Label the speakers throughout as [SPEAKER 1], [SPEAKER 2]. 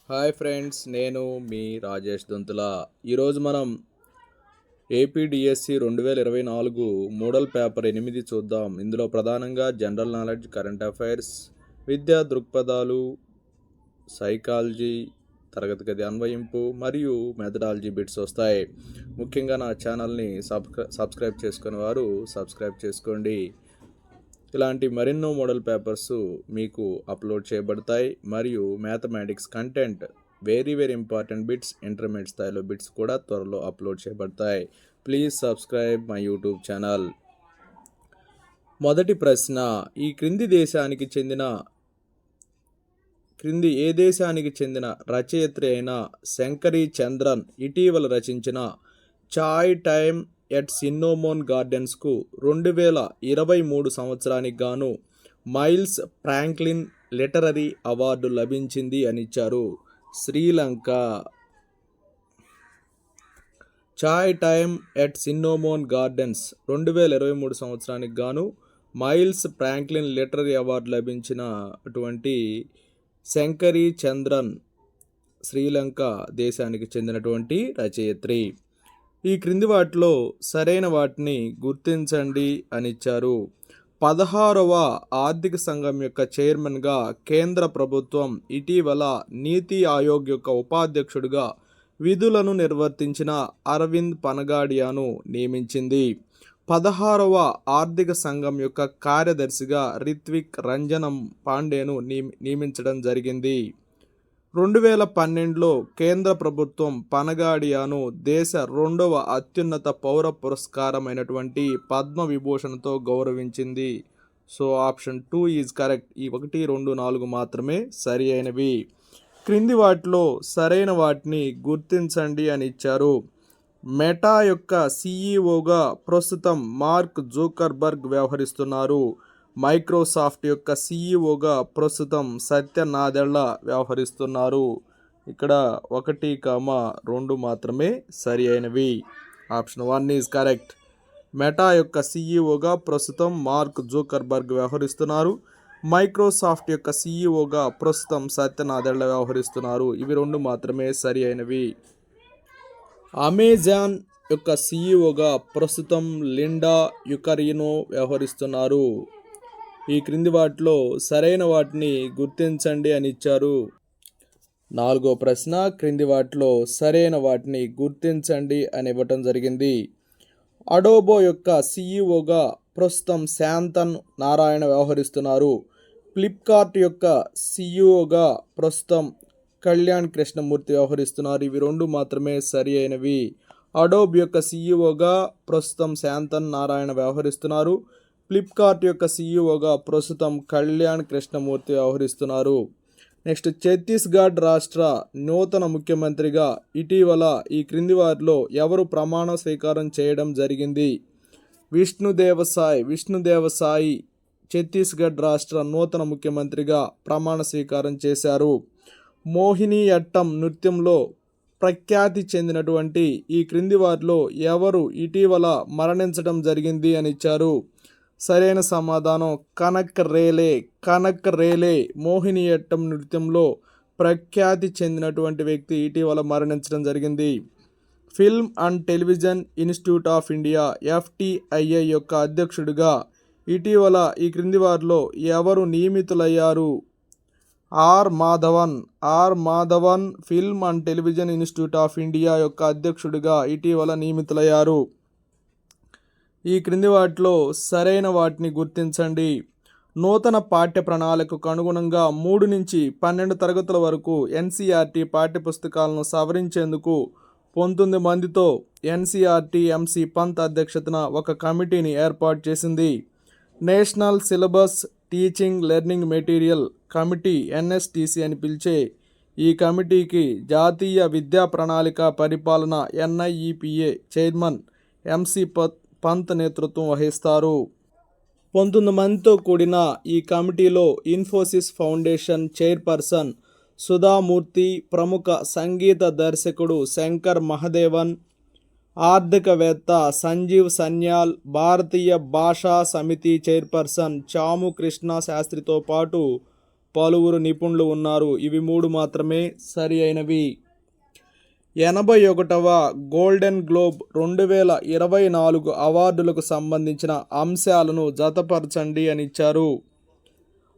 [SPEAKER 1] Hi friends, నేను మీ రాజేష్ దొంతుల. ఈరోజు మనం ఏపీడిఎస్సి 2024 మోడల్ పేపర్ 8 చూద్దాం. ఇందులో ప్రధానంగా జనరల్ నాలెడ్జ్, కరెంట్ అఫైర్స్, విద్యా దృక్పథాలు, సైకాలజీ, తరగతి గది అన్వయింపు మరియు మెథడాలజీ బిట్స్ వస్తాయి. ముఖ్యంగా నా ఛానల్ని సబ్స్క్రైబ్ చేసుకునే వారు సబ్స్క్రైబ్ చేసుకోండి. ఇలాంటి మరెన్నో మోడల్ పేపర్స్ మీకు అప్లోడ్ చేయబడతాయి మరియు mathematics content very important bits, intermediate స్థాయిలో బిట్స్ కూడా త్వరలో అప్లోడ్ చేయబడతాయి. Please subscribe my YouTube channel. మొదటి ప్రశ్న, ఈ క్రింది ఏ దేశానికి చెందిన రచయిత్రి అయిన శంకరి చంద్రన్ ఇటీవల రచించిన చాయ్ టైమ్ ఎట్ సిన్నోమోన్ గార్డెన్స్కు 2023 సంవత్సరానికి గాను మైల్స్ ఫ్రాంక్లిన్ లిటరరీ అవార్డు లభించింది అని ఇచ్చారు. శ్రీలంక. చాయ్ టైమ్ ఎట్ సిన్నోమోన్ గార్డెన్స్ 2023 సంవత్సరానికి గాను మైల్స్ ఫ్రాంక్లిన్ లిటరరీ అవార్డు లభించిన అటువంటి శంకరి చంద్రన్ శ్రీలంక దేశానికి చెందినటువంటి రచయిత్రి. ఈ క్రింది వాటిలో సరైన వాటిని గుర్తించండి అని ఇచ్చారు. 16వ ఆర్థిక సంఘం యొక్క చైర్మన్గా కేంద్ర ప్రభుత్వం ఇటీవల నీతి ఆయోగ్ యొక్క ఉపాధ్యక్షుడిగా విధులను నిర్వర్తించిన అరవింద్ పనగాడియాను నియమించింది. 16వ ఆర్థిక సంఘం యొక్క కార్యదర్శిగా రిత్విక్ రంజనం పాండేను నియమించడం జరిగింది. 2012లో కేంద్ర ప్రభుత్వం పనగాడియాను దేశ 2వ అత్యున్నత పౌర పురస్కారమైనటువంటి పద్మ విభూషణతో గౌరవించింది. So option 2 is correct. ఈ 1, 2, 4 మాత్రమే సరి అయినవి. క్రింది వాటిలో సరైన వాటిని గుర్తించండి అని ఇచ్చారు. మెటా యొక్క సిఈఓగా ప్రస్తుతం మార్క్ జూకర్బర్గ్ వ్యవహరిస్తున్నారు. మైక్రోసాఫ్ట్ యొక్క సిఈఓగా ప్రస్తుతం సత్య నాదెళ్ల వ్యవహరిస్తున్నారు. ఇక్కడ 1, 2 మాత్రమే సరి అయినవి. Option 1 is correct. మెటా యొక్క సిఈఓగా ప్రస్తుతం మార్క్ జూకర్బర్గ్ వ్యవహరిస్తున్నారు. మైక్రోసాఫ్ట్ యొక్క సిఈఓగా ప్రస్తుతం సత్య నాదెళ్ల వ్యవహరిస్తున్నారు. ఇవి 2 మాత్రమే సరి అయినవి. అమెజాన్ యొక్క సిఈఓగా ప్రస్తుతం లిండా యుకరినో వ్యవహరిస్తున్నారు. ఈ క్రింది వాటిలో సరైన వాటిని గుర్తించండి అని ఇచ్చారు. 4వ ప్రశ్న, క్రింది వాటిలో సరైన వాటిని గుర్తించండి అని ఇవ్వటం జరిగింది. అడోబో యొక్క సిఈఓగా ప్రస్తుతం శాంతన్ నారాయణ వ్యవహరిస్తున్నారు. ఫ్లిప్కార్ట్ యొక్క సిఈఓగా ప్రస్తుతం కళ్యాణ్ కృష్ణమూర్తి వ్యవహరిస్తున్నారు. ఇవి 2 మాత్రమే సరి అయినవి. అడోబ్ యొక్క సిఈఓగా ప్రస్తుతం శాంతన్ నారాయణ వ్యవహరిస్తున్నారు. ఫ్లిప్కార్ట్ యొక్క సిఈఓగా ప్రస్తుతం కళ్యాణ్ కృష్ణమూర్తి వ్యవహరిస్తున్నారు. నెక్స్ట్, ఛత్తీస్గఢ్ రాష్ట్ర నూతన ముఖ్యమంత్రిగా ఇటీవల ఈ క్రింది వారిలో ఎవరు ప్రమాణ స్వీకారం చేయడం జరిగింది? విష్ణుదేవసాయి ఛత్తీస్గఢ్ రాష్ట్ర నూతన ముఖ్యమంత్రిగా ప్రమాణ స్వీకారం చేశారు. మోహిని అట్టం నృత్యంలో ప్రఖ్యాతి చెందినటువంటి ఈ క్రింది వారిలో ఎవరు ఇటీవల మరణించడం జరిగింది అని ఇచ్చారు. సరైన సమాధానం కనక్ రేలే. మోహిని అట్టం నృత్యంలో ప్రఖ్యాతి చెందినటువంటి వ్యక్తి ఇటీవల మరణించడం జరిగింది. Film and television institute of India FTII యొక్క అధ్యక్షుడిగా ఇటీవల ఈ క్రింది వారిలో ఎవరు నియమితులయ్యారు? R Madhavan film and television institute of India యొక్క అధ్యక్షుడిగా ఇటీవల నియమితులయ్యారు. ఈ క్రింది వాటిలో సరైన వాటిని గుర్తించండి. నూతన పాఠ్య ప్రణాళికకు అనుగుణంగా 3 నుంచి 12 తరగతుల వరకు NCERT పాఠ్యపుస్తకాలను సవరించేందుకు 19 మందితో NCERT MC పంత్ అధ్యక్షతన ఒక కమిటీని ఏర్పాటు చేసింది. National syllabus teaching learning material committee NSTC అని పిలిచే ఈ కమిటీకి జాతీయ విద్యా ప్రణాళిక పరిపాలన NIEPA చైర్మన్ MC పంత్ నేతృత్వం వహిస్తారు. 19 మందితో కూడిన ఈ కమిటీలో ఇన్ఫోసిస్ ఫౌండేషన్ చైర్పర్సన్ సుధామూర్తి, ప్రముఖ సంగీత దర్శకుడు శంకర్ మహదేవన్, ఆర్థికవేత్త సంజీవ్ సన్యాల్, భారతీయ భాషా సమితి చైర్పర్సన్ చాము కృష్ణ శాస్త్రితో పాటు పలువురు నిపుణులు ఉన్నారు. ఇవి 3 మాత్రమే సరి అయినవి. 81వ గోల్డెన్ గ్లోబ్ 2024 అవార్డులకు సంబంధించిన అంశాలను జతపరచండి అని ఇచ్చారు.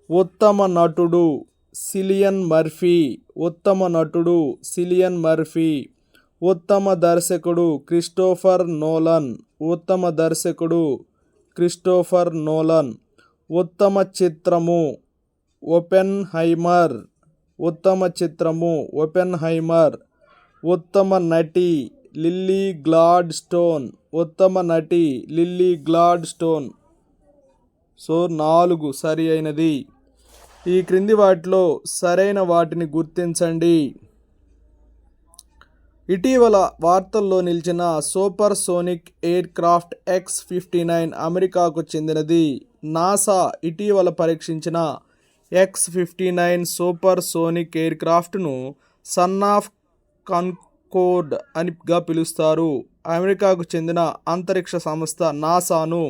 [SPEAKER 1] ఉత్తమ నటుడు సిలియన్ మర్ఫీ, ఉత్తమ నటుడు సిలియన్ మర్ఫీ. ఉత్తమ దర్శకుడు క్రిస్టోఫర్ నోలన్, ఉత్తమ దర్శకుడు క్రిస్టోఫర్ నోలన్. ఉత్తమ చిత్రము ఓపెన్హైమర్, ఉత్తమ చిత్రము ఓపెన్హైమర్. ఉత్తమ నటి లిల్లీ గ్లాడ్ స్టోన్, ఉత్తమ నటి లిల్లీ గ్లాడ్ స్టోన్. సో 4 సరి అయినది. ఈ క్రింది వాటిలో సరైన వాటిని గుర్తించండి. ఇటీవల వార్తల్లో నిలిచిన super sonic air craft X-59 అమెరికాకు చెందినది. నాసా ఇటీవల పరీక్షించిన X-59 సూపర్ సోనిక్ ఎయిర్ క్రాఫ్ట్ను సన్ ఆఫ్ కన్కోర్డ్ అనిగా పిలుస్తారు. అమెరికాకు చెందిన అంతరిక్ష సంస్థ నాసాను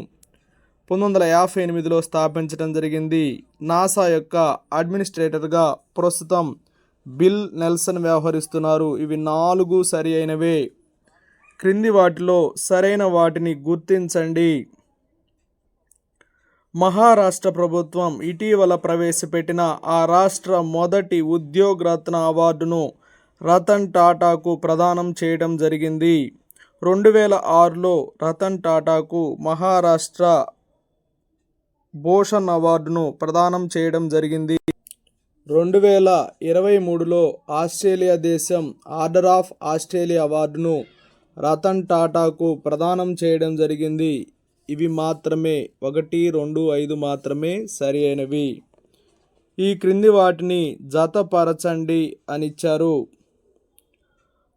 [SPEAKER 1] 1958లో స్థాపించడం జరిగింది. నాసా యొక్క అడ్మినిస్ట్రేటర్గా ప్రస్తుతం బిల్ నెల్సన్ వ్యవహరిస్తున్నారు. ఇవి 4 సరి అయినవే. క్రింది వాటిలో సరైన వాటిని గుర్తించండి. మహారాష్ట్ర ప్రభుత్వం ఇటీవల ప్రవేశపెట్టిన ఆ రాష్ట్ర మొదటి ఉద్యోగరత్న అవార్డును రతన్ టాటాకు ప్రదానం చేయడం జరిగింది. 2006లో రతన్ టాటాకు మహారాష్ట్ర భూషణ్ అవార్డును ప్రదానం చేయడం జరిగింది. 2023లో ఆస్ట్రేలియా దేశం ఆర్డర్ ఆఫ్ ఆస్ట్రేలియా అవార్డును రతన్ టాటాకు ప్రదానం చేయడం జరిగింది. ఇవి మాత్రమే 1, 2, 5 మాత్రమే సరి అయినవి. ఈ క్రింది వాటిని జతపరచండి అని ఇచ్చారు.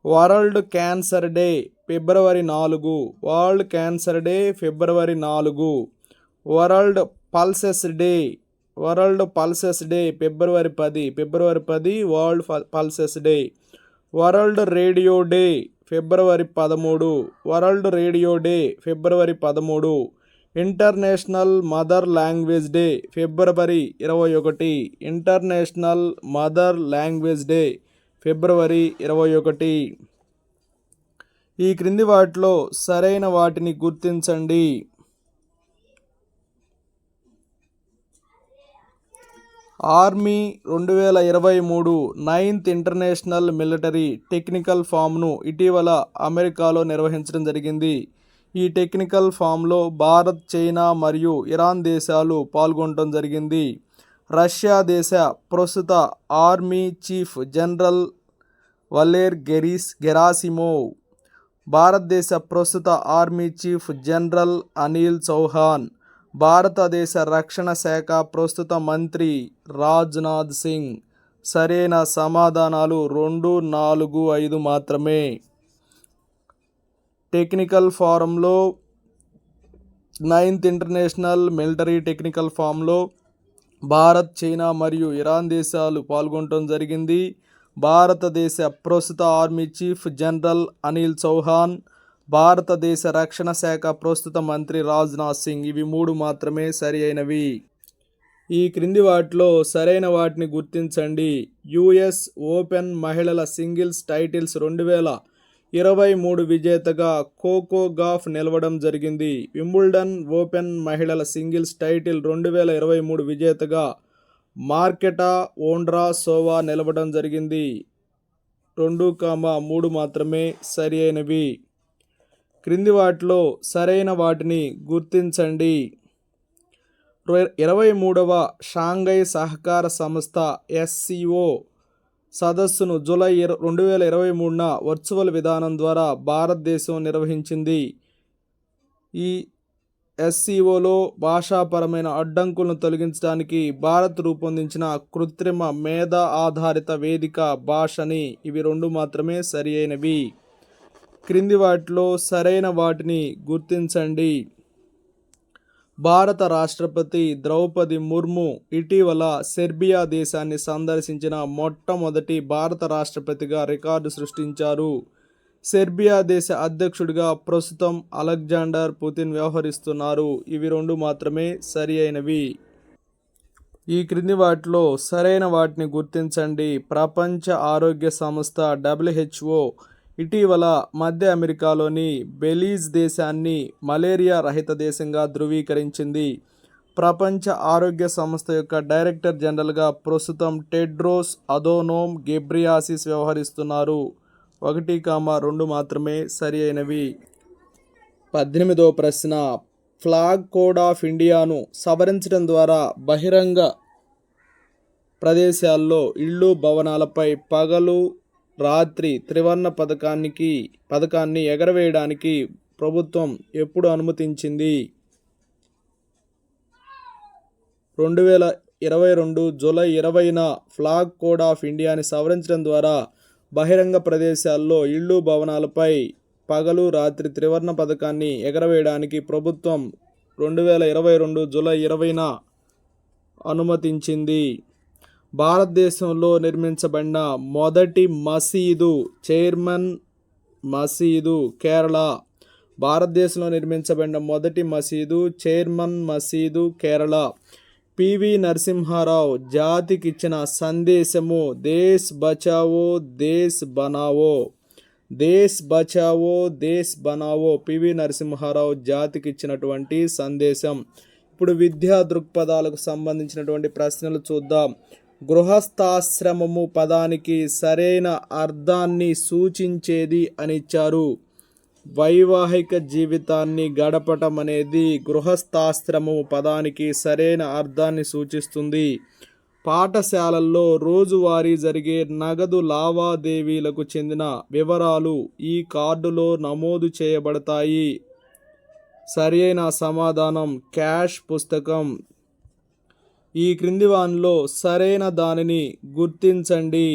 [SPEAKER 1] వరల్డ్ క్యాన్సర్ డే ఫిబ్రవరి 4, వరల్డ్ క్యాన్సర్ డే ఫిబ్రవరి 4. World pulses day, world pulses day ఫిబ్రవరి 10, ఫిబ్రవరి 10 world pulses day. World radio day ఫిబ్రవరి 13, వరల్డ్ రేడియో డే ఫిబ్రవరి 13. ఇంటర్నేషనల్ మదర్ లాంగ్వేజ్ డే ఫిబ్రవరి 21, ఇంటర్నేషనల్ మదర్ లాంగ్వేజ్ డే ఫిబ్రవరి 21. ఈ క్రింది వాటిలో సరైన వాటిని గుర్తించండి. Army 2023 9th international military technical ఫామ్ను ఇటీవల అమెరికాలో నిర్వహించడం జరిగింది. ఈ టెక్నికల్ ఫామ్లో భారత్, చైనా మరియు ఇరాన్ దేశాలు పాల్గొనడం జరిగింది. రష్యా దేశ ప్రస్తుత army chief general Valery Gerasimov, భారతదేశ ప్రస్తుత army chief general Anil Chauhan, భారతదేశ రక్షణ శాఖ ప్రస్తుత మంత్రి రాజ్నాథ్ సింగ్. సరైన సమాధానాలు 2, 4, 5 మాత్రమే. టెక్నికల్ ఫారంలో 9th ఇంటర్నేషనల్ మిలిటరీ టెక్నికల్ ఫామ్లో భారత్, చైనా మరియు ఇరాన్ దేశాలు పాల్గొనడం జరిగింది. భారతదేశ ప్రస్తుత army chief general Anil Chauhan, భారతదేశ రక్షణ శాఖ ప్రస్తుత మంత్రి రాజ్నాథ్ సింగ్. ఇవి 3 మాత్రమే సరి అయినవి. ఈ క్రింది వాటిలో సరైన వాటిని గుర్తించండి. యుఎస్ ఓపెన్ మహిళల సింగిల్స్ టైటిల్స్ 2023 విజేతగా కోకో గాఫ్ నిలవడం జరిగింది. వింబుల్డన్ ఓపెన్ మహిళల సింగిల్స్ టైటిల్ 2023 విజేతగా మార్కెటా వోండ్రాసోవా నిలవడం జరిగింది. 2, 3 మాత్రమే సరి అయినవి. క్రింది వాటిలో సరైన వాటిని గుర్తించండి. 23వ షాంఘై సహకార సంస్థ SCO సదస్సును జూలై 2023న వర్చువల్ విధానం ద్వారా భారతదేశం నిర్వహించింది. ఈ SCOలో భాషాపరమైన అడ్డంకులను తొలగించడానికి భారత్ రూపొందించిన కృత్రిమ మేధ ఆధారిత వేదిక భాషని. ఇవి 2 మాత్రమే సరి అయినవి. క్రింది వాటిలో సరైన వాటిని గుర్తించండి. భారత రాష్ట్రపతి ద్రౌపది ముర్ము ఇటీవల సెర్బియా దేశాన్ని సందర్శించిన మొట్టమొదటి భారత రాష్ట్రపతిగా రికార్డు సృష్టించారు. సెర్బియా దేశ అధ్యక్షుడిగా ప్రస్తుతం అలెగ్జాండర్ పుతిన్ వ్యవహరిస్తున్నారు. ఇవి 2 మాత్రమే సరి అయినవి. ఈ క్రింది వాటిలో సరైన వాటిని గుర్తించండి. ప్రపంచ ఆరోగ్య సంస్థ WHO ఇటీవల మధ్య అమెరికాలోని బెలీజ్ దేశాన్ని మలేరియా రహిత దేశంగా ధృవీకరించింది. ప్రపంచ ఆరోగ్య సంస్థ యొక్క డైరెక్టర్ జనరల్గా ప్రస్తుతం టెడ్రోస్ అధోనోమ్ గెబ్రియాసిస్ వ్యవహరిస్తున్నారు. 1, 2 మాత్రమే సరి అయినవి. 18వ ప్రశ్న, ఫ్లాగ్ కోడ్ ఆఫ్ ఇండియాను సవరించడం ద్వారా బహిరంగ ప్రదేశాల్లో ఇళ్ళు భవనాలపై పగలు రాత్రి త్రివర్ణ పథకాన్ని ఎగరవేయడానికి ప్రభుత్వం ఎప్పుడు అనుమతించింది? 2022 జూలై 20న ఫ్లాగ్ కోడ్ ఆఫ్ ఇండియాని సవరించడం ద్వారా బహిరంగ ప్రదేశాల్లో ఇళ్ళు భవనాలపై పగలు రాత్రి త్రివర్ణ పథకాన్ని ఎగరవేయడానికి ప్రభుత్వం 2022 జూలై 20న అనుమతించింది. భారతదేశంలో నిర్మించబడిన మొదటి మసీదు, చైర్మన్ మసీదు, కేరళ. భారతదేశంలో నిర్మించబడిన మొదటి మసీదు, చైర్మన్ మసీదు, కేరళ. పివి నరసింహారావు జాతికిచ్చిన సందేశము దేశ్ బచావో దేశ్ బనావో. దేశ్ బచావో దేశ్ బనావో పివి నరసింహారావు జాతికి ఇచ్చినటువంటి సందేశం. ఇప్పుడు విద్యా దృక్పథాలకు సంబంధించినటువంటి ప్రశ్నలు చూద్దాం. గృహస్థాశ్రమము పదానికి సరైన అర్థాన్ని సూచించేది అని ఇచ్చారు. వైవాహిక జీవితాన్ని గడపటం అనేది గృహస్థాశ్రమము పదానికి సరైన అర్థాన్ని సూచిస్తుంది. పాఠశాలల్లో రోజువారీ జరిగే నగదు లావాదేవీలకు చెందిన వివరాలు ఈ కార్డులో నమోదు చేయబడతాయి. సరైన సమాధానం క్యాష్ పుస్తకం. ఈ క్రింది వానిలో సరైన దానిని గుర్తించండి.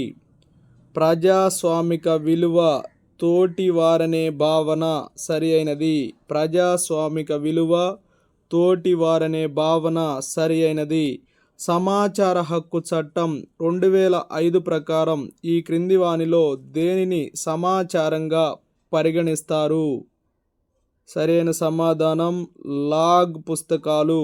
[SPEAKER 1] ప్రజాస్వామిక విలువ తోటివారనే భావన సరి అయినది. ప్రజాస్వామిక విలువ తోటివారనే భావన సరి అయినది. సమాచార హక్కు చట్టం 2005 ప్రకారం ఈ క్రింది వానిలో దేనిని సమాచారంగా పరిగణిస్తారు? సరైన సమాధానం లాగ్ పుస్తకాలు.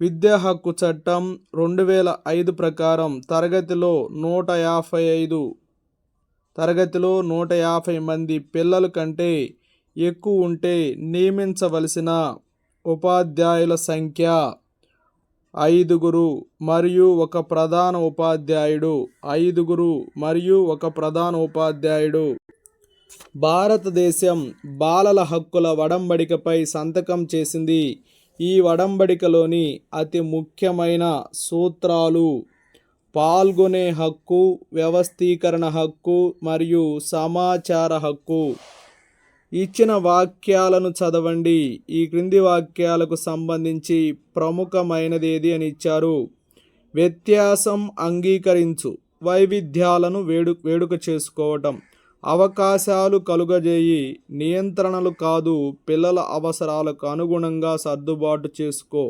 [SPEAKER 1] విద్యా హక్కు చట్టం 2005 ప్రకారం తరగతిలో 150 మంది పిల్లల కంటే ఎక్కువ ఉంటే నియమించవలసిన ఉపాధ్యాయుల సంఖ్య 5 మరియు ఒక ప్రధాన ఉపాధ్యాయుడు. 5 మరియు ఒక ప్రధాన ఉపాధ్యాయుడు. భారతదేశం బాలల హక్కుల ఒడంబడికపై సంతకం చేసింది. ఈ ఒడంబడికలోని అతి ముఖ్యమైన సూత్రాలు పాల్గొనే హక్కు, వ్యవస్థీకరణ హక్కు మరియు సమాచార హక్కు. ఇచ్చిన వాక్యాలను చదవండి. ఈ క్రింది వాక్యాలకు సంబంధించి ప్రముఖమైనదేది అని ఇచ్చారు. వ్యత్యాసం అంగీకరించు, వైవిధ్యాలను వేడుక చేసుకోవటం, అవకాశాలు కలుగజేయి, నియంత్రణలు కాదు, పిల్లల అవసరాలకు అనుగుణంగా సర్దుబాటు చేసుకో,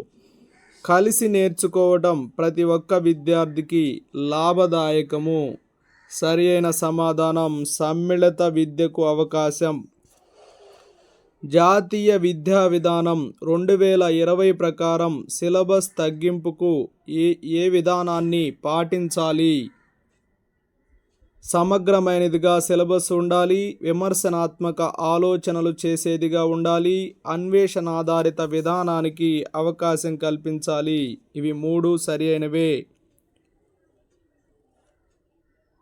[SPEAKER 1] కలిసి నేర్చుకోవటం ప్రతి ఒక్క విద్యార్థికి లాభదాయకము. సరి అయిన సమాధానం సమ్మిళిత విద్యకు అవకాశం. జాతీయ విద్యా విధానం 2020 ప్రకారం సిలబస్ తగ్గింపుకు ఏ విధానాన్ని పాటించాలి? సమగ్రమైనదిగా సిలబస్ ఉండాలి, విమర్శనాత్మక ఆలోచనలు చేసేదిగా ఉండాలి, అన్వేషణాధారిత విధానానికి అవకాశం కల్పించాలి. ఇవి 3 సరి అయినవే.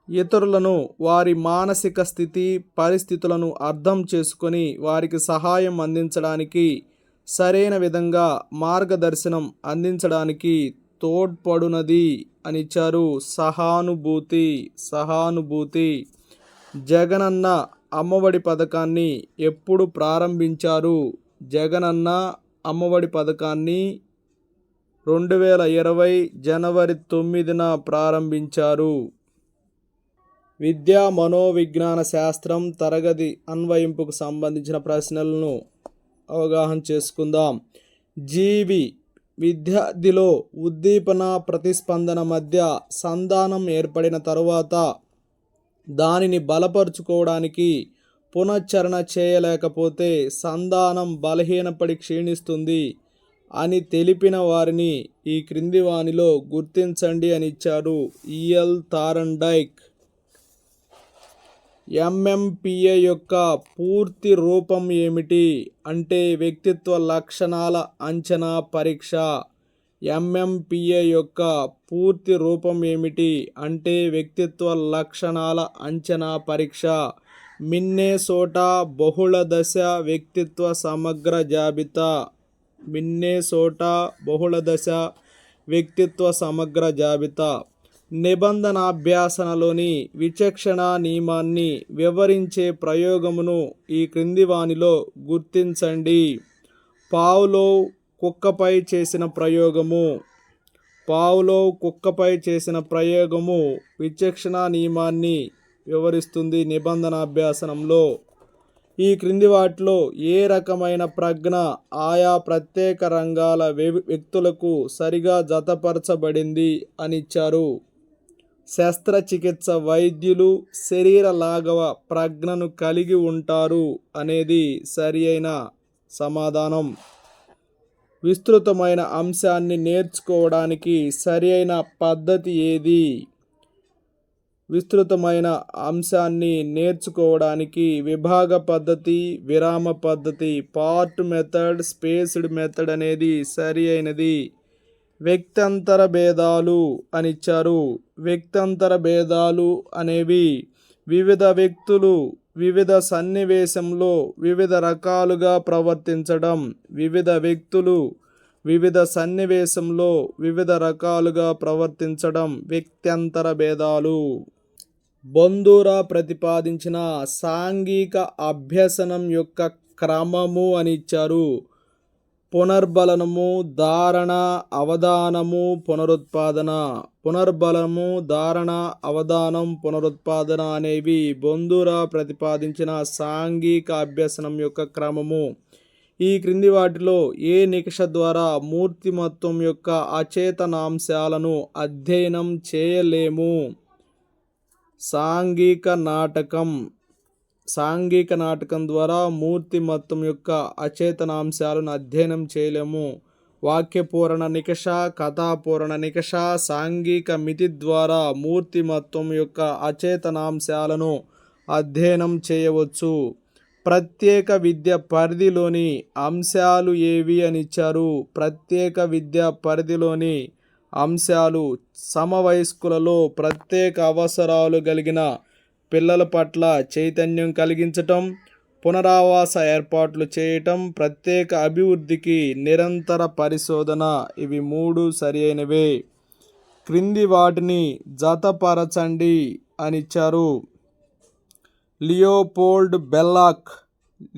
[SPEAKER 1] ఇతరులను, వారి మానసిక స్థితి, పరిస్థితులను అర్థం చేసుకొని వారికి సహాయం అందించడానికి, సరైన విధంగా మార్గదర్శనం అందించడానికి తోడ్పడునది అని ఇచ్చారు. సహానుభూతి. జగనన్న అమ్మఒడి పథకాన్ని ఎప్పుడు ప్రారంభించారు? జగనన్న అమ్మఒడి పథకాన్ని 2020 జనవరి 9న ప్రారంభించారు. విద్యా మనోవిజ్ఞాన శాస్త్రం తరగతి అన్వయింపుకు సంబంధించిన ప్రశ్నలను అవగాహన చేసుకుందాం. జీవి విద్యార్థిలో ఉద్దీపన ప్రతిస్పందన మధ్య సంధానం ఏర్పడిన తరువాత దానిని బలపరుచుకోవడానికి పునశ్చరణ చేయలేకపోతే సంధానం బలహీనపడి క్షీణిస్తుంది. అని తెలిపిన వారిని ఈ క్రింది వానిలో గుర్తించండి అని ఇచ్చారు. EL Thorndike. ఎంఎంపిఏ యొక్క పూర్తి రూపం ఏమిటి అంటే వ్యక్తిత్వ లక్షణాల అంచనా పరీక్ష. ఎంఎంపిఏ యొక్క పూర్తి రూపం ఏమిటి అంటే వ్యక్తిత్వ లక్షణాల అంచనా పరీక్ష. మిన్నెసోటా బహుళ దశ వ్యక్తిత్వ సమగ్ర జాబితా. మిన్నెసోటా బహుళ దశ వ్యక్తిత్వ సమగ్ర జాబితా. నిబంధనాభ్యాసనలోని విచక్షణ నియమాన్ని వివరించే ప్రయోగమును ఈ క్రింది వానిలో గుర్తించండి. పావ్లోవ్ కుక్కపై చేసిన ప్రయోగము. పావ్లోవ్ కుక్కపై చేసిన ప్రయోగము విచక్షణ నియమాన్ని వివరిస్తుంది నిబంధనాభ్యాసనంలో. ఈ క్రింది వాటిలో ఏ రకమైన ప్రజ్ఞ ఆయా ప్రత్యేక రంగాల వ్యక్తులకు సరిగా జతపరచబడింది అని ఇచ్చారు. శస్త్రచికిత్స వైద్యులు శరీర లాఘవ ప్రజ్ఞను కలిగి ఉంటారు అనేది సరి అయిన సమాధానం. విస్తృతమైన అంశాన్ని నేర్చుకోవడానికి సరి అయిన పద్ధతి ఏది? విస్తృతమైన అంశాన్ని నేర్చుకోవడానికి విభాగ పద్ధతి, విరామ పద్ధతి, పార్ట్ మెథడ్, స్పేస్డ్ మెథడ్ అనేది సరి అయినది. వ్యక్తంతర భేదాలు అని ఇచ్చారు. వ్యక్తంతర భేదాలు అనేవి వివిధ వ్యక్తులు వివిధ సన్నివేశంలో వివిధ రకాలుగా ప్రవర్తించడం. వివిధ వ్యక్తులు వివిధ సన్నివేశంలో వివిధ రకాలుగా ప్రవర్తించడం వ్యక్త్యంతర భేదాలు. బంధురా ప్రతిపాదించిన సాంఘిక అభ్యసనం యొక్క క్రమము అని ఇచ్చారు. పునర్బలనము, ధారణ, అవధానము, పునరుత్పాదన. పునర్బలము, ధారణ, అవధానం, పునరుత్పాదన అనేవి బంధురా ప్రతిపాదించిన సాంఘిక అభ్యసనం యొక్క క్రమము. ఈ క్రింది వాటిలో ఏ నికష ద్వారా మూర్తిమత్వం యొక్క అచేతనాంశాలను అధ్యయనం చేయలేము? సాంఘిక నాటకం. సాంఘిక నాటకం ద్వారా మూర్తిమత్వం యొక్క అచేతనాంశాలను అధ్యయనం చేయలేము. వాక్యపూరణ నికష, కథాపూరణ నికష, సాంఘిక మితి ద్వారా మూర్తిమత్వం యొక్క అచేతనాంశాలను అధ్యయనం చేయవచ్చు. ప్రత్యేక విద్య పరిధిలోని అంశాలు ఏవి అని ఇచ్చారు. ప్రత్యేక విద్య పరిధిలోని అంశాలు సమవయస్కులలో ప్రత్యేక అవసరాలు కలిగిన పిల్లల పట్ల చైతన్యం కలిగించటం, పునరావాస ఏర్పాట్లు చేయటం, ప్రత్యేక అభివృద్ధికి నిరంతర పరిశోధన. ఇవి 3 సరి అయినవే. క్రింది వాటిని జతపరచండి అని ఇచ్చారు. Leopold Bellak.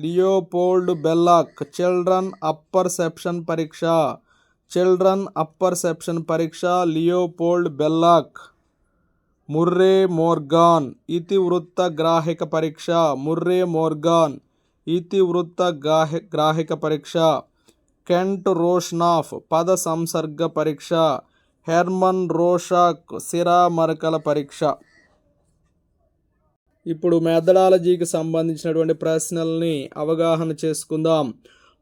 [SPEAKER 1] Leopold Bellak children apperception పరీక్ష. చిల్డ్రన్ అప్పర్ సెప్షన్ పరీక్ష లియోపోల్డ్ బెల్లాక్. ముర్రే మోర్గాన్ ఇతివృత్త గ్రాహిక పరీక్ష. ముర్రే మోర్గాన్ ఇతివృత్త గ్రాహిక పరీక్ష. కెంట్ రోష్నాఫ్ పద సంసర్గ పరీక్ష. హెర్మన్ రోషాక్ సిరామరకల పరీక్ష. ఇప్పుడు మెథడాలజీకి సంబంధించినటువంటి ప్రశ్నల్ని అవగాహన చేసుకుందాం.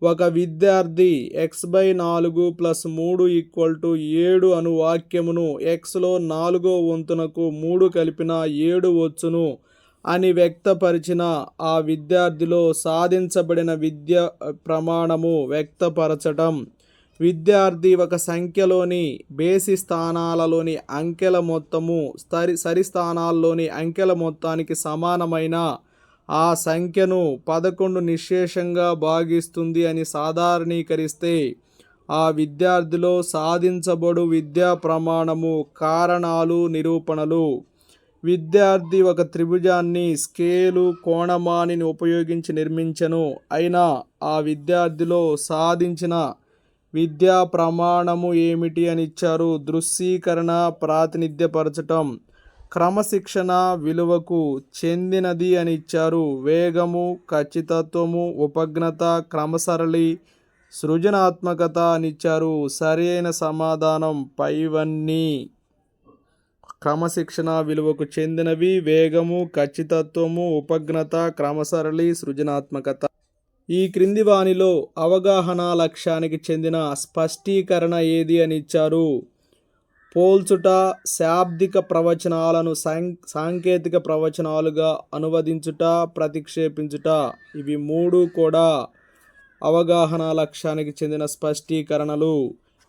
[SPEAKER 1] ఒక విద్యార్థి x/4 + 3 = 7 అను వాక్యమును xలో 4వ వంతునకు 3 కలిపిన 7 వచ్చును అని వ్యక్తపరిచిన ఆ విద్యార్థిలో సాధించబడిన విద్య ప్రమాణము వ్యక్తపరచటం. విద్యార్థి ఒక సంఖ్యలోని బేసి స్థానాలలోని అంకెల మొత్తము సరి స్థానాల్లోని అంకెల మొత్తానికి సమానమైన ఆ సంఖ్యను 11 నిశ్శేషంగా భాగిస్తుంది అని సాధారణీకరిస్తే ఆ విద్యార్థిలో సాధించబడు విద్యా ప్రమాణము. కారణాలు, నిరూపణలు. విద్యార్థి ఒక త్రిభుజాన్ని స్కేలు, కోణమానిని ఉపయోగించి నిర్మించెను. అయినా ఆ విద్యార్థిలో సాధించిన విద్యా ప్రమాణము ఏమిటి అని ఇచ్చారు. దృశ్యీకరణ, ప్రాతినిధ్యపరచటం. క్రమశిక్షణ విలువకు చెందినది అని ఇచ్చారు. వేగము, ఖచ్చితత్వము, ఉపజ్ఞత, క్రమసరళి, సృజనాత్మకత అని ఇచ్చారు. సరి అయిన సమాధానం పైవన్నీ. క్రమశిక్షణ విలువకు చెందినవి వేగము, ఖచ్చితత్వము, ఉపజ్ఞత, క్రమసరళి, సృజనాత్మకత. ఈ క్రింది వానిలో అవగాహన లక్ష్యానికి చెందిన స్పష్టీకరణ ఏది అని ఇచ్చారు. పోల్చుట, శాబ్దిక ప్రవచనాలను సాంకేతిక ప్రవచనాలుగా అనువదించుట, ప్రతిక్షేపించుట, ఇవి మూడు కూడా అవగాహన లక్ష్యానికి చెందిన స్పష్టీకరణలు.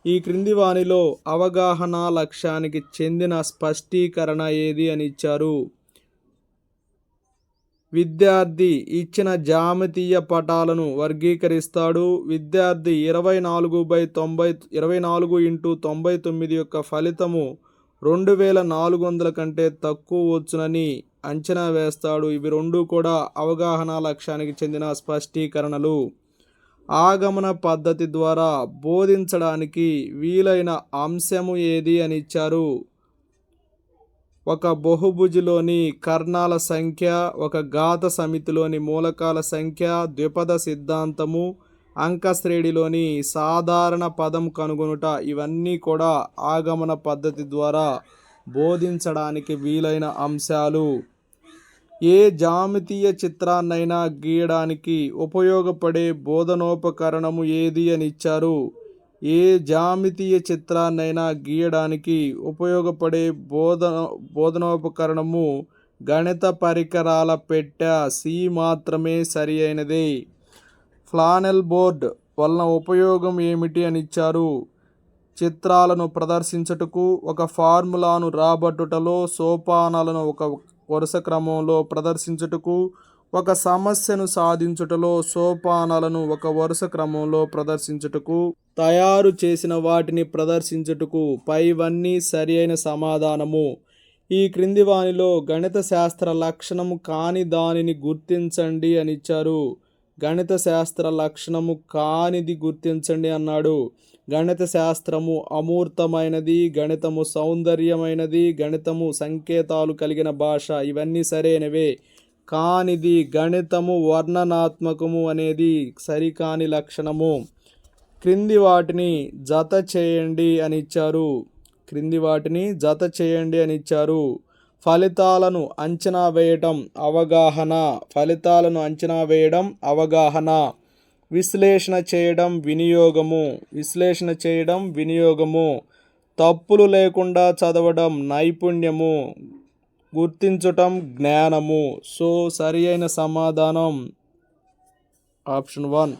[SPEAKER 1] ఈ క్రింది వానిలో అవగాహన లక్ష్యానికి చెందిన స్పష్టీకరణ ఏది అని ఇచ్చారు. విద్యార్థి ఇచ్చిన జ్యామితీయ పటాలను వర్గీకరిస్తాడు. విద్యార్థి 24/99 యొక్క ఫలితము 2400 కంటే తక్కువ వచ్చునని అంచనా వేస్తాడు. ఇవి రెండు కూడా అవగాహన లక్ష్యానికి చెందిన స్పష్టీకరణలు. ఆగమన పద్ధతి ద్వారా బోధించడానికి వీలైన అంశము ఏది అని ఇచ్చారు. ఒక బహుభుజిలోని కర్ణాల సంఖ్య, ఒక ఘాత సమితిలోని మూలకాల సంఖ్య, ద్విపద సిద్ధాంతము, అంకశ్రేణిలోని సాధారణ పదం కనుగొనుట, ఇవన్నీ కూడా ఆగమన పద్ధతి ద్వారా బోధించడానికి వీలైన అంశాలు. ఏ జామితీయ చిత్రాన్నైనా గీయడానికి ఉపయోగపడే బోధనోపకరణము ఏది అని ఇచ్చారు. ఏ జామితీయ చిత్రాన్నైనా గీయడానికి ఉపయోగపడే బోధనోపకరణము గణిత పరికరాల పెట్టె. సి మాత్రమే సరి అయినది. ఫ్లానెల్ బోర్డ్ వలన ఉపయోగం ఏమిటి అని ఇచ్చారు. చిత్రాలను ప్రదర్శించుటకు, ఒక ఫార్ములాను రాబట్టుటలో, సోపానాలను ఒక వరుస క్రమంలో ప్రదర్శించుటకు, ఒక సమస్యను సాధించుటలో సోపానాలను ఒక వరుస క్రమంలో ప్రదర్శించుటకు, తయారు చేసిన వాటిని ప్రదర్శించుటకు. పైవన్నీ సరి అయిన సమాధానము. ఈ క్రింది వానిలో గణిత శాస్త్ర లక్షణము కాని దానిని గుర్తించండి అని ఇచ్చారు. గణిత శాస్త్ర లక్షణము కానిది గుర్తించండి అన్నాడు. గణిత శాస్త్రము అమూర్తమైనది, గణితము సౌందర్యమైనది, గణితము సంకేతాలు కలిగిన భాష, ఇవన్నీ సరైనవే. కానిది గణితము వర్ణనాత్మకము అనేది సరికాని లక్షణము. క్రింది వాటిని జత చేయండి అని ఇచ్చారు. క్రింది వాటిని జత చేయండి అని ఇచ్చారు. ఫలితాలను అంచనా వేయడం అవగాహన. ఫలితాలను అంచనా వేయడం అవగాహన. విశ్లేషణ చేయడం వినియోగము. విశ్లేషణ చేయడం వినియోగము. తప్పులు లేకుండా చదవడం నైపుణ్యము. గుర్తించటం జ్ఞానము. సో సరి అయిన సమాధానం ఆప్షన్ 1.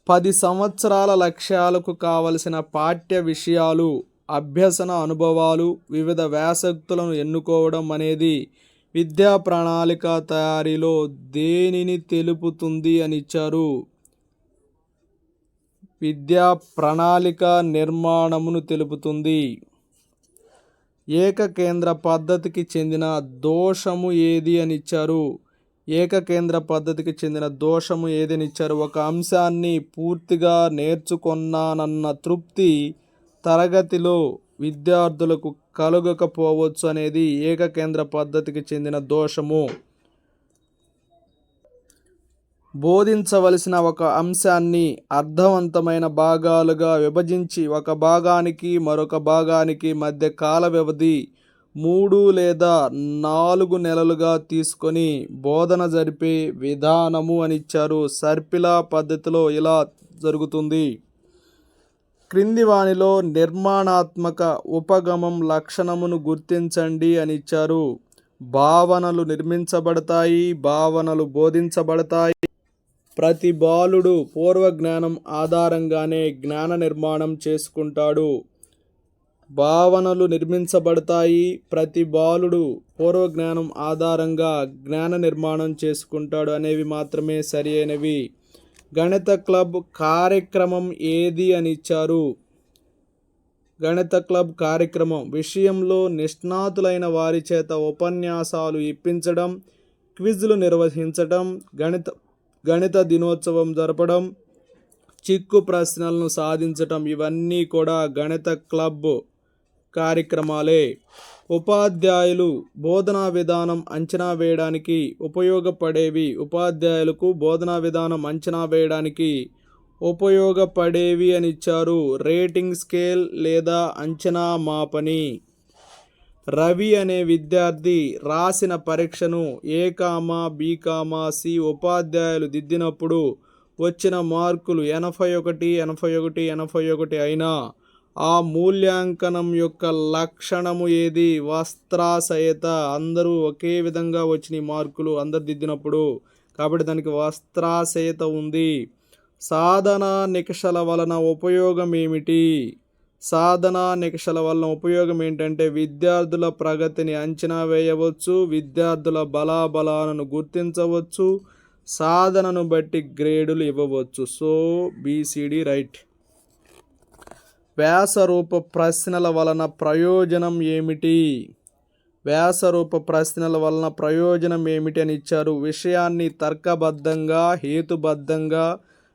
[SPEAKER 1] 10 సంవత్సరాల లక్ష్యాలకు కావలసిన పాఠ్య విషయాలు, అభ్యసన అనుభవాలు, వివిధ వ్యాసక్తులను ఎన్నుకోవడం అనేది విద్యా ప్రణాళిక తయారీలో దేనిని తెలుపుతుంది అని ఇచ్చారు. విద్యా ప్రణాళిక నిర్మాణమును తెలుపుతుంది. ఏకకేంద్ర పద్ధతికి చెందిన దోషము ఏది అని ఇచ్చారు. ఏకకేంద్ర పద్ధతికి చెందిన దోషము ఏదని ఇచ్చారు. ఒక అంశాన్ని పూర్తిగా నేర్చుకున్నానన్న తృప్తి తరగతిలో విద్యార్థులకు కలుగకపోవచ్చు అనేది ఏకకేంద్ర పద్ధతికి చెందిన దోషము. బోధించవలసిన ఒక అంశాన్ని అర్థవంతమైన భాగాలుగా విభజించి ఒక భాగానికి మరొక భాగానికి మధ్య కాల వ్యవధి 3 లేదా 4 నెలలుగా తీసుకొని బోధన జరిపే విధానము అని ఇచ్చారు. సర్పిలా పద్ధతిలో ఇలా జరుగుతుంది. క్రింది వానిలో నిర్మాణాత్మక ఉపగమం లక్షణమును గుర్తించండి అని ఇచ్చారు. భావనలు నిర్మించబడతాయి, భావనలు బోధించబడతాయి. ప్రతి బాలుడు పూర్వజ్ఞానం ఆధారంగానే జ్ఞాన నిర్మాణం చేసుకుంటాడు. భావనలు నిర్మించబడతాయి, ప్రతి బాలుడు పూర్వజ్ఞానం ఆధారంగా జ్ఞాన నిర్మాణం చేసుకుంటాడు అనేవి మాత్రమే సరి అయినవి. గణిత క్లబ్ కార్యక్రమం ఏది అని ఇచ్చారు. గణిత క్లబ్ కార్యక్రమం విషయంలో నిష్ణాతులైన వారి చేత ఉపన్యాసాలు ఇప్పించడం, క్విజ్లు నిర్వహించడం, గణిత దినోత్సవం జరపడం, చిక్కు ప్రశ్నలను సాధించటం, ఇవన్నీ కూడా గణిత క్లబ్ కార్యక్రమాలే. ఉపాధ్యాయులు బోధనా విధానం అంచనా వేయడానికి ఉపయోగపడేవి. ఉపాధ్యాయులకు బోధనా విధానం అంచనా వేయడానికి ఉపయోగపడేవి అని ఇచ్చారు. రేటింగ్ స్కేల్ లేదా అంచనా మాపని. రవి అనే విద్యార్థి రాసిన పరీక్షను ఏ కామా బి కామా సి ఉపాధ్యాయులు దిద్దినప్పుడు వచ్చిన మార్కులు 81 81 81 అయినా ఆ మూల్యాంకనం యొక్క లక్షణము ఏది? వస్త్రాసయత. అందరూ ఒకే విధంగా వచ్చిన మార్కులు అందరు దిద్దినప్పుడు, కాబట్టి దానికి వస్త్రాసయత ఉంది. సాధన నికషల వలన ఉపయోగం ఏమిటి? సాధన నికషల వలన ఉపయోగం ఏంటంటే విద్యార్థుల ప్రగతిని అంచనా వేయవచ్చు, విద్యార్థుల బలాబలాలను గుర్తించవచ్చు, సాధనను బట్టి గ్రేడులు ఇవ్వవచ్చు. So BCD right. వ్యాసరూప ప్రశ్నల వలన ప్రయోజనం ఏమిటి? వ్యాసరూప ప్రశ్నల వలన ప్రయోజనం ఏమిటి అని ఇచ్చారు. విషయాన్ని తర్కబద్ధంగా హేతుబద్ధంగా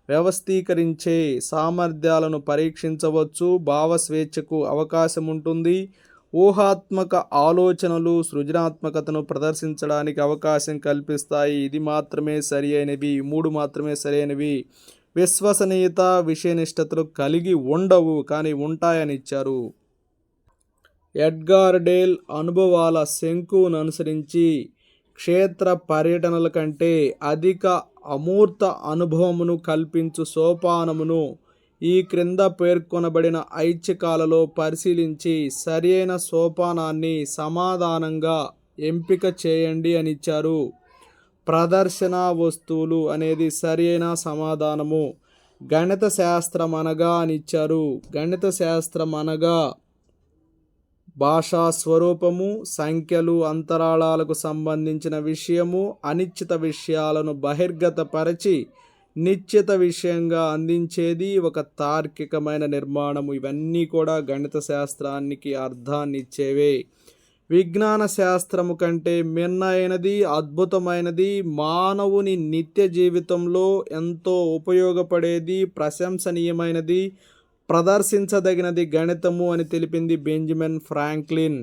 [SPEAKER 1] వ్యవస్థీకరించే సామర్థ్యాలను పరీక్షించవచ్చు, భావస్వేచ్ఛకు అవకాశం ఉంటుంది, ఊహాత్మక ఆలోచనలు సృజనాత్మకతను ప్రదర్శించడానికి అవకాశం కల్పిస్తాయి. ఇది మాత్రమే సరి అయినవి, 3 మాత్రమే సరి అయినవి. విశ్వసనీయత విషయనిష్టతలు కలిగి ఉండవు కానీ ఉంటాయని ఇచ్చారు. ఎడ్గార్ డేల్ అనుభవాల శంకువును అనుసరించి క్షేత్ర పర్యటనల కంటే అధిక అమూర్త అనుభవమును కల్పించు సోపానమును ఈ క్రింద పేర్కొనబడిన ఐచ్ఛికాలలో పరిశీలించి సరైన సోపానాన్ని సమాధానంగా ఎంపిక చేయండి అని ఇచ్చారు. ప్రదర్శన వస్తువులు అనేది సరైన సమాధానము. గణిత శాస్త్రం అనగా అని ఇచ్చారు. గణిత శాస్త్రం అనగా భాషా స్వరూపము, సంఖ్యలు, అంతరాళాలకు సంబంధించిన విషయము, అనిశ్చిత విషయాలను బహిర్గతపరచి నిశ్చిత విషయంగా అందించేది ఒక తార్కికమైన నిర్మాణము. ఇవన్నీ కూడా గణిత శాస్త్రానికి అర్థాన్ని ఇచ్చేవే. విజ్ఞాన శాస్త్రము కంటే మిన్నైనది, అద్భుతమైనది, మానవుని నిత్య జీవితంలో ఎంతో ఉపయోగపడేది, ప్రశంసనీయమైనది, ప్రదర్శించదగినది గణితము అని తెలిపింది బెంజమిన్ ఫ్రాంక్లిన్.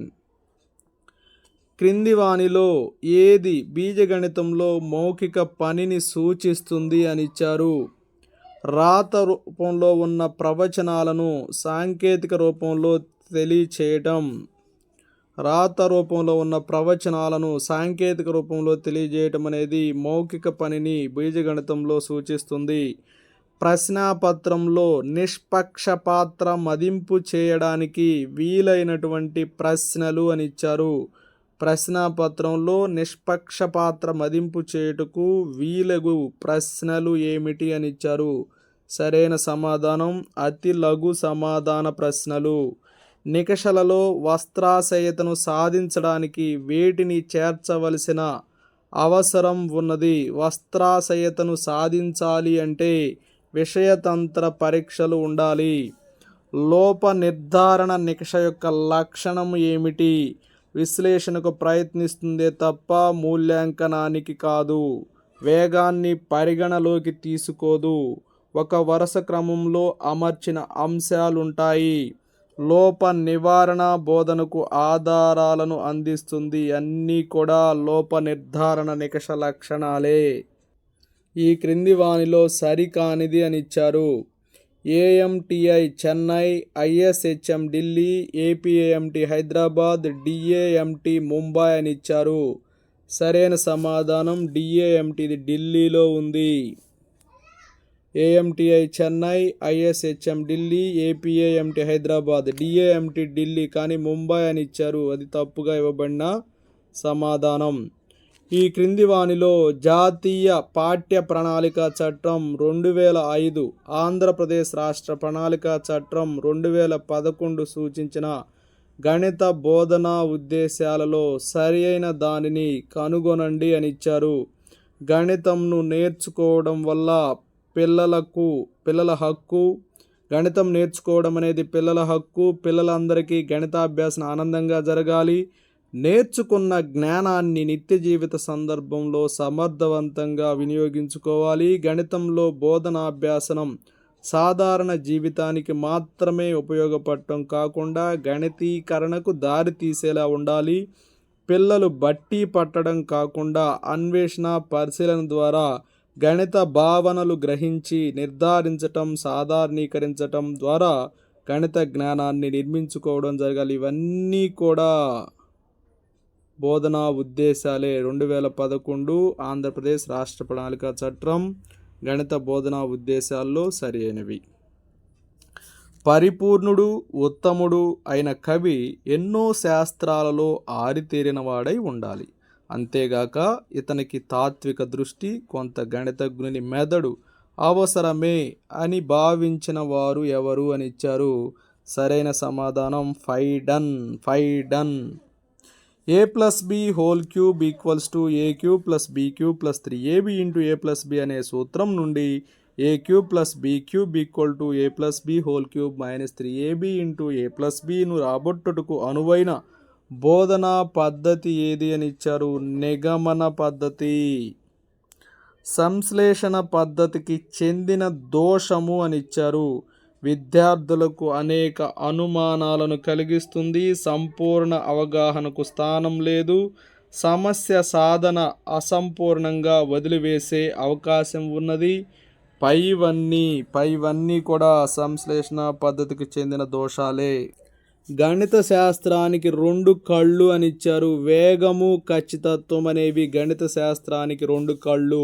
[SPEAKER 1] క్రింది వానిలో ఏది బీజగణితంలో మౌఖిక పనిని సూచిస్తుంది అని ఇచ్చారు. రాత రూపంలో ఉన్న ప్రవచనాలను సాంకేతిక రూపంలో తెలియచేయటం. రాత రూపంలో ఉన్న ప్రవచనాలను సాంకేతిక రూపంలో తెలియజేయటం అనేది మౌఖిక పనిని బీజగణితంలో సూచిస్తుంది. ప్రశ్నాపత్రంలో నిష్పక్షపాత మదింపు చేయడానికి వీలైనటువంటి ప్రశ్నలు అని ఇచ్చారు. ప్రశ్నాపత్రంలో నిష్పక్షపాత మదింపు చేయుటకు వీలగు ప్రశ్నలు ఏమిటి అని ఇచ్చారు. సరైన సమాధానం అతి లఘు సమాధాన ప్రశ్నలు. నికషలలో వస్త్రాశయతను సాధించడానికి వేటిని చేర్చవలసిన అవసరం ఉన్నది? వస్త్రాశయతను సాధించాలి అంటే విషయతంత్ర పరీక్షలు ఉండాలి. లోప నిర్ధారణ నికష యొక్క లక్షణం ఏమిటి? విశ్లేషణకు ప్రయత్నిస్తుందే తప్ప మూల్యాంకనానికి కాదు. వేగాన్ని పరిగణలోకి తీసుకోదు. ఒక వరుస క్రమంలో అమర్చిన అంశాలుంటాయి. లోప నివారణ బోధనకు ఆధారాలను అందిస్తుంది. అన్నీ కూడా లోప నిర్ధారణ నికష లక్షణాలే. ఈ క్రింది వానిలో సరికానిది అని ఇచ్చారు. AMTI Chennai, ISHM Delhi, APAMT Hyderabad, DAMT Mumbai అని ఇచ్చారు. సరైన సమాధానం DAMT ఇది ఢిల్లీలో ఉంది. AMTI Chennai, ISHM Delhi, APAMT Hyderabad, DAMT Delhi కానీ ముంబై అని ఇచ్చారు. అది తప్పుగా ఇవ్వబడిన సమాధానం. ఈ క్రింది వానిలో జాతీయ పాఠ్య ప్రణాళిక చట్టం 2005, ఆంధ్రప్రదేశ్ రాష్ట్ర ప్రణాళిక చట్టం 2011 సూచించిన గణిత బోధనా ఉద్దేశాలలో సరి అయిన దానిని కనుగొనండి అని ఇచ్చారు. గణితంను నేర్చుకోవడం వల్ల పిల్లల హక్కు. గణితం నేర్చుకోవడం అనేది పిల్లల హక్కు. పిల్లలందరికీ గణితాభ్యాసం ఆనందంగా జరగాలి. నేర్చుకున్న జ్ఞానాన్ని నిత్య జీవిత సందర్భంలో సమర్థవంతంగా వినియోగించుకోవాలి. గణితంలో బోధనాభ్యాసనం సాధారణ జీవితానికి మాత్రమే ఉపయోగపడటం కాకుండా గణితీకరణకు దారి తీసేలా ఉండాలి. పిల్లలు బట్టి పట్టడం కాకుండా అన్వేషణ, పరిశీలన ద్వారా గణిత భావనలు గ్రహించి నిర్ధారించటం, సాధారణీకరించటం ద్వారా గణిత జ్ఞానాన్ని నిర్మించుకోవడం జరగాలి. ఇవన్నీ కూడా బోధనా ఉద్దేశాలే. 2011 ఆంధ్రప్రదేశ్ రాష్ట్ర ప్రణాళిక చట్టం గణిత బోధనా ఉద్దేశాల్లో సరి అయినవి. పరిపూర్ణుడు, ఉత్తముడు అయిన కవి ఎన్నో శాస్త్రాలలో ఆరితేరినవాడై ఉండాలి. అంతేగాక ఇతనికి తాత్విక దృష్టి, కొంత గణితజ్ఞుని మెదడు అవసరమే అని భావించిన వారు ఎవరు అని ఇచ్చారు. సరైన సమాధానం ఫైడన్. a+b^3ab=a³ + b³ + 3ab × a+b అనే సూత్రం నుండి a³ + b³ = a+b³ - 3ab × రాబట్టుటకు అనువైన బోధనా పద్ధతి ఏది అని ఇచ్చారు. నిగమన పద్ధతి. సంశ్లేషణ పద్ధతికి చెందిన దోషము అని ఇచ్చారు. విద్యార్థులకు అనేక అనుమానాలను కలిగిస్తుంది. సంపూర్ణ అవగాహనకు స్థానం లేదు. సమస్య సాధన అసంపూర్ణంగా వదిలివేసే అవకాశం ఉన్నది. పైవన్నీ కూడా సంశ్లేషణ పద్ధతికి చెందిన దోషాలే. గణిత శాస్త్రానికి 2 కళ్ళు అని ఇచ్చారు. వేగము, ఖచ్చితత్వం అనేవి గణిత శాస్త్రానికి 2 కళ్ళు.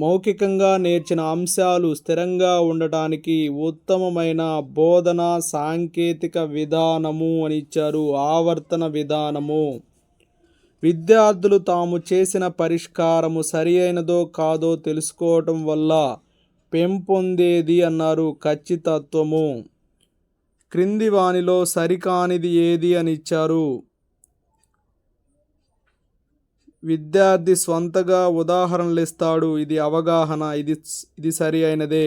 [SPEAKER 1] మౌఖికంగా నేర్చిన అంశాలు స్థిరంగా ఉండటానికి ఉత్తమమైన బోధన సాంకేతిక విధానము అని ఇచ్చారు. ఆవర్తన విధానము. విద్యార్థులు తాము చేసిన పరిష్కారము సరి అయినదో కాదో తెలుసుకోవటం వల్ల పెంపొందేది అన్నారు. ఖచ్చితత్వము. క్రింది వానిలో సరికానిది ఏది అని ఇచ్చారు. విద్యార్థి స్వంతగా ఉదాహరణలు ఇస్తాడు. ఇది అవగాహన. ఇది సరి అయినదే.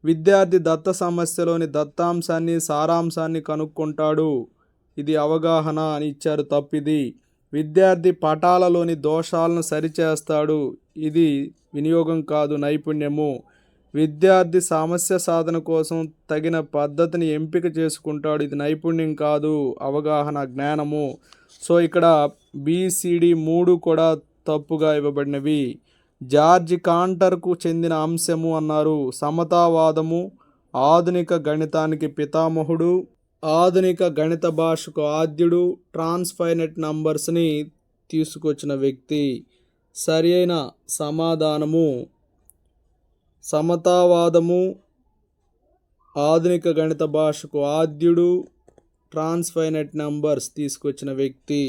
[SPEAKER 1] విద్యార్థి దత్త సమస్యలోని దత్తాంశాన్ని సారాంశాన్ని కనుక్కుంటాడు. ఇది అవగాహన అని ఇచ్చారు. తప్పిది. విద్యార్థి పటాలలోని దోషాలను సరిచేస్తాడు. ఇది వినియోగం కాదు, నైపుణ్యము. విద్యార్థి సమస్య సాధన కోసం తగిన పద్ధతిని ఎంపిక చేసుకుంటాడు. ఇది నైపుణ్యం కాదు, అవగాహన, జ్ఞానము. సో ఇక్కడ BCD 3 కూడా తప్పుగా ఇవ్వబడినవి. జార్జ్ కాంటర్కు చెందిన అంశము అన్నారు. సమతావాదము. ఆధునిక గణితానికి పితామహుడు, ఆధునిక గణిత భాషకు ఆద్యుడు, ట్రాన్స్ఫైనైట్ నంబర్స్ని తీసుకొచ్చిన వ్యక్తి. సరి అయిన సమాధానము సమతావాదము, ఆధునిక గణిత భాషకు ఆద్యుడు, ట్రాన్స్ఫైనైట్ నంబర్స్ తీసుకొచ్చిన వ్యక్తి.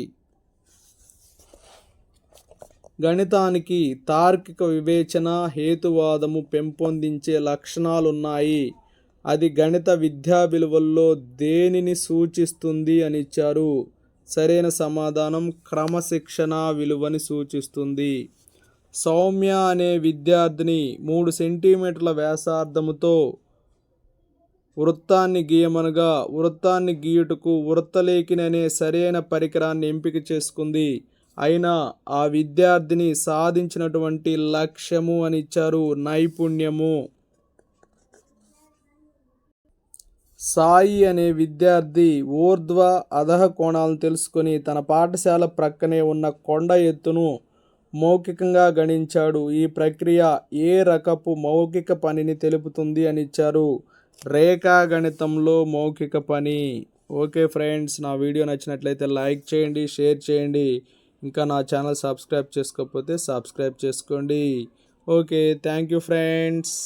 [SPEAKER 1] గణితానికి తార్కిక వివేచన, హేతువాదము పెంపొందించే లక్షణాలున్నాయి. అది గణిత విద్యా విలువల్లో దేనిని సూచిస్తుంది అని ఇచ్చారు. సరైన సమాధానం క్రమశిక్షణ విలువని సూచిస్తుంది. సౌమ్య అనే విద్యార్థిని 3 సెంటీమీటర్ల వ్యాసార్థముతో వృత్తాన్ని గీయమనగా వృత్తాన్ని గీయుటకు వృత్తలేఖిని అనే సరైన పరికరాన్ని ఎంపిక చేసుకుంది. అయినా ఆ విద్యార్థిని సాధించినటువంటి లక్ష్యము అని ఇచ్చారు. నైపుణ్యము. సాయి అనే విద్యార్థి ఊర్ధ్వ అధః కోణాలను తెలుసుకొని తన పాఠశాల ప్రక్కనే ఉన్న కొండ ఎత్తును మౌఖికంగా గణించాడు. ఈ ప్రక్రియ ఏ రకపు మౌఖిక పనిని తెలుపుతుంది అని ఇచ్చారు. రేఖాగణితంలో మౌఖిక పని. ఓకే ఫ్రెండ్స్, నా వీడియో నచ్చినట్లయితే లైక్ చేయండి, షేర్ చేయండి. ఇంకా నా ఛానల్ సబ్స్క్రైబ్ చేసుకోకపోతే సబ్స్క్రైబ్ చేసుకోండి. Okay, thank you friends.